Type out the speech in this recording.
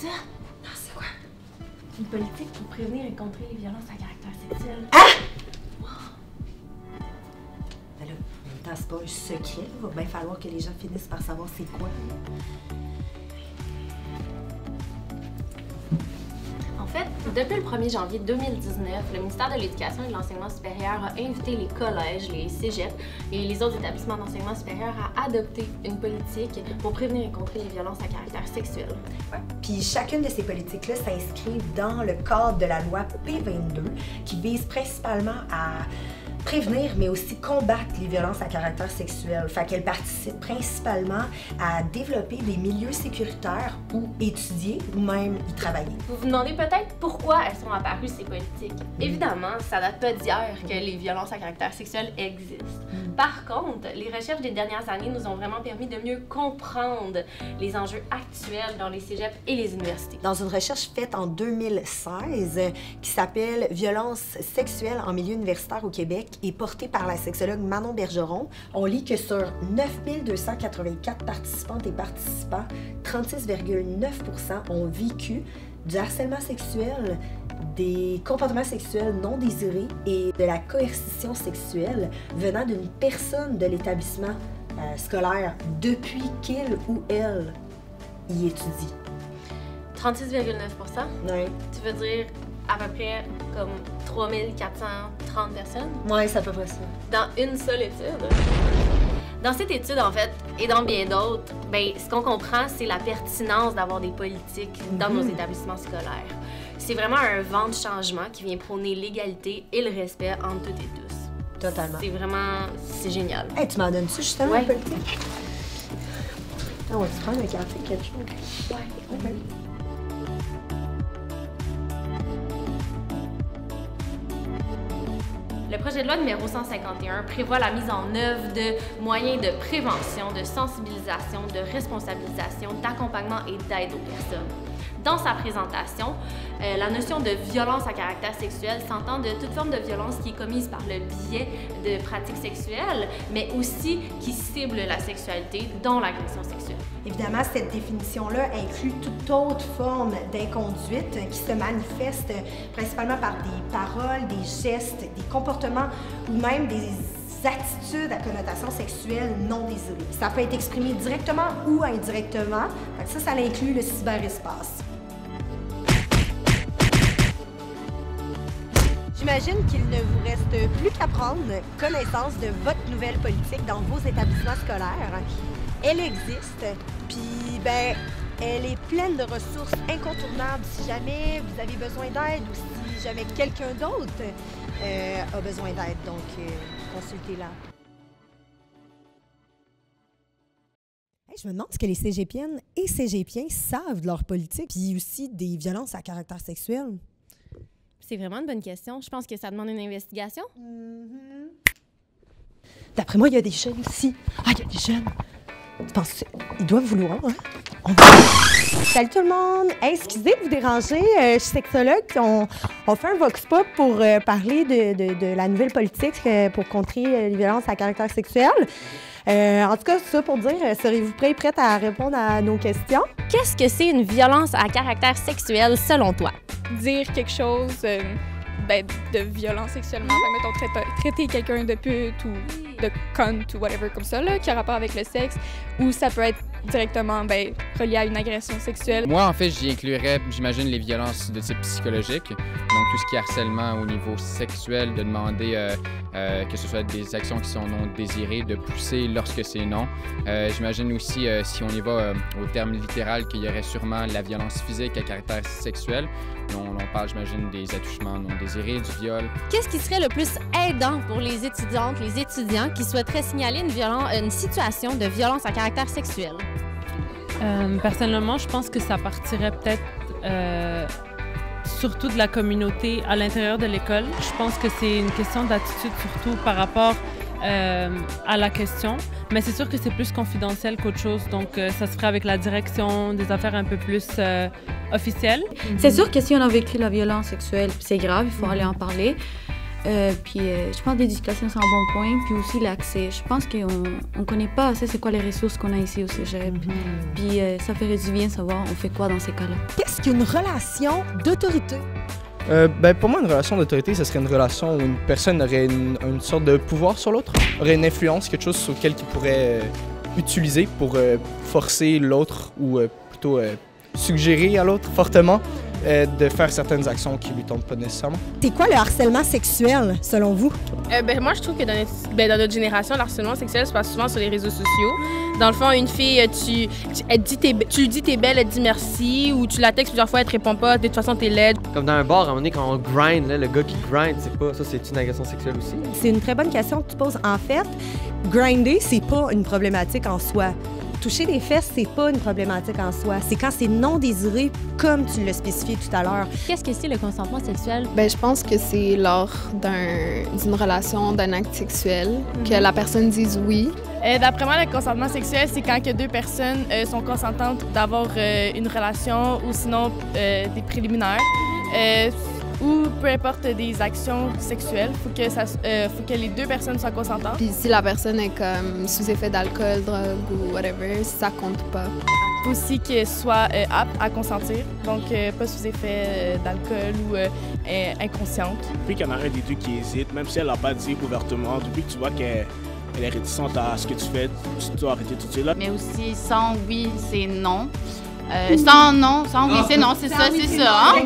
ça? Non, c'est quoi? Une politique pour prévenir et contrer les violences à caractère sexuel. Ah! Ben là, en même temps, c'est pas un secret. Il va bien falloir que les gens finissent par savoir c'est quoi. En fait, depuis le 1er janvier 2019, le ministère de l'Éducation et de l'Enseignement supérieur a invité les collèges, les cégeps et les autres établissements d'enseignement supérieur à adopter une politique pour prévenir et contrer les violences à caractère sexuel. Ouais. Puis chacune de ces politiques-là s'inscrit dans le cadre de la loi P22 qui vise principalement à prévenir, mais aussi combattre les violences à caractère sexuel. Fait qu'elle participe principalement à développer des milieux sécuritaires où étudier ou même y travailler. Vous vous demandez peut-être pourquoi elles sont apparues, ces politiques. Évidemment, ça date pas d'hier que les violences à caractère sexuel existent. Par contre, les recherches des dernières années nous ont vraiment permis de mieux comprendre les enjeux actuels dans les cégeps et les universités. Dans une recherche faite en 2016 qui s'appelle « Violences sexuelles en milieu universitaire au Québec » et portée par la sexologue Manon Bergeron, on lit que sur 9284 participantes et participants, 36,9% ont vécu du harcèlement sexuel, des comportements sexuels non désirés et de la coercition sexuelle venant d'une personne de l'établissement scolaire depuis qu'il ou elle y étudie. 36,9%? Oui. Tu veux dire à peu près comme 3430 personnes? Oui, c'est à peu près ça. Dans une seule étude? Dans cette étude, en fait, et dans bien d'autres, ben, ce qu'on comprend, c'est la pertinence d'avoir des politiques dans nos établissements scolaires. C'est vraiment un vent de changement qui vient prôner l'égalité et le respect entre toutes et tous. Totalement. C'est génial. Hey, tu m'en donnes-tu justement Ouais. la politique? On va se prendre un café, quelque chose? Ouais. Okay. Le projet de loi numéro 151 prévoit la mise en œuvre de moyens de prévention, de sensibilisation, de responsabilisation, d'accompagnement et d'aide aux personnes. Dans sa présentation, la notion de violence à caractère sexuel s'entend de toute forme de violence qui est commise par le biais de pratiques sexuelles, mais aussi qui cible la sexualité, dont l'agression sexuelle. Évidemment, cette définition-là inclut toute autre forme d'inconduite qui se manifeste principalement par des paroles, des gestes, des comportements ou même des attitudes à connotation sexuelle non désirées. Ça peut être exprimé directement ou indirectement. Ça inclut le cyberespace. J'imagine qu'il ne vous reste plus qu'à prendre connaissance de votre nouvelle politique dans vos établissements scolaires. Elle existe, puis ben, elle est pleine de ressources incontournables si jamais vous avez besoin d'aide ou si jamais quelqu'un d'autre a besoin d'aide. Donc, consultez-la. Hey, je me demande ce que les cégepiennes et cégepiens savent de leur politique, puis aussi des violences à caractère sexuel. C'est vraiment une bonne question. Je pense que ça demande une investigation. D'après moi, il y a des jeunes ici. Ah, il y a des jeunes. Tu penses qu'ils doivent vouloir, hein? Salut tout le monde! Hey, excusez de vous déranger, je suis sexologue. On fait un vox pop pour parler de la nouvelle politique pour contrer les violences à caractère sexuel. En tout cas, c'est ça pour dire, serez-vous prête à répondre à nos questions? Qu'est-ce que c'est une violence à caractère sexuel selon toi? Dire quelque chose de violence sexuellement. Fait que, mettons, traiter quelqu'un de pute ou de cunt ou whatever comme ça, là, qui a rapport avec le sexe, ou ça peut être directement relié à une agression sexuelle. Moi, en fait, j'y inclurais, j'imagine, les violences de type psychologique. Donc, tout ce qui est harcèlement au niveau sexuel, de demander que ce soit des actions qui sont non désirées, de pousser lorsque c'est non. J'imagine aussi, si on y va au terme littéral, qu'il y aurait sûrement la violence physique à caractère sexuel. On parle, j'imagine, des attouchements non désirés, du viol. Qu'est-ce qui serait le plus aidant pour les étudiantes, les étudiants qui souhaiteraient signaler une situation de violence à caractère sexuel? Personnellement, je pense que ça partirait peut-être surtout de la communauté à l'intérieur de l'école. Je pense que c'est une question d'attitude surtout par rapport à la question. Mais c'est sûr que c'est plus confidentiel qu'autre chose. Donc, ça se ferait avec la direction, des affaires un peu plus officielles. C'est sûr que si on a vécu la violence sexuelle, c'est grave, il faut aller en parler. Puis je pense que l'éducation, c'est un bon point. Puis aussi l'accès. Je pense qu'on ne connaît pas assez c'est quoi les ressources qu'on a ici au cégep. Puis ça ferait du bien savoir on fait quoi dans ces cas-là. Qu'est-ce qu'une relation d'autorité? Pour moi, une relation d'autorité, ce serait une relation où une personne aurait une sorte de pouvoir sur l'autre, aurait une influence, quelque chose sur lequel il pourrait utiliser pour forcer l'autre ou plutôt suggérer à l'autre fortement de faire certaines actions qui lui tentent pas nécessairement. C'est quoi le harcèlement sexuel, selon vous? Moi, je trouve que dans notre génération, le harcèlement sexuel se passe souvent sur les réseaux sociaux. Dans le fond, une fille, tu lui dis t'es belle, elle te dit merci, ou tu la textes plusieurs fois, elle te répond pas, de toute façon t'es laide. Comme dans un bar, à un moment donné, quand on grind, là, le gars qui grind, c'est pas ça, c'est une agression sexuelle aussi? C'est une très bonne question que tu poses. En fait, grinder, c'est pas une problématique en soi. Toucher les fesses, c'est pas une problématique en soi. C'est quand c'est non désiré, comme tu l'as spécifié tout à l'heure. Qu'est-ce que c'est le consentement sexuel? Je pense que c'est lors d'une relation, d'un acte sexuel, que la personne dise oui. D'après moi, le consentement sexuel, c'est quand que deux personnes sont consentantes d'avoir une relation ou sinon des préliminaires. Ou peu importe des actions sexuelles, faut que les deux personnes soient consentantes. Puis si la personne est comme sous effet d'alcool, drogue ou whatever, ça compte pas. Faut aussi qu'elle soit apte à consentir, donc pas sous effet d'alcool ou inconsciente. Depuis qu'il y en a un des deux qui hésite, même si elle l'a pas dit ouvertement, depuis que tu vois qu'elle est réticente à ce que tu fais, tu dois arrêter tout de suite là. Mais aussi, sans oui, c'est non. Sans non, sans oui, c'est non, c'est ça, c'est ça. Hein?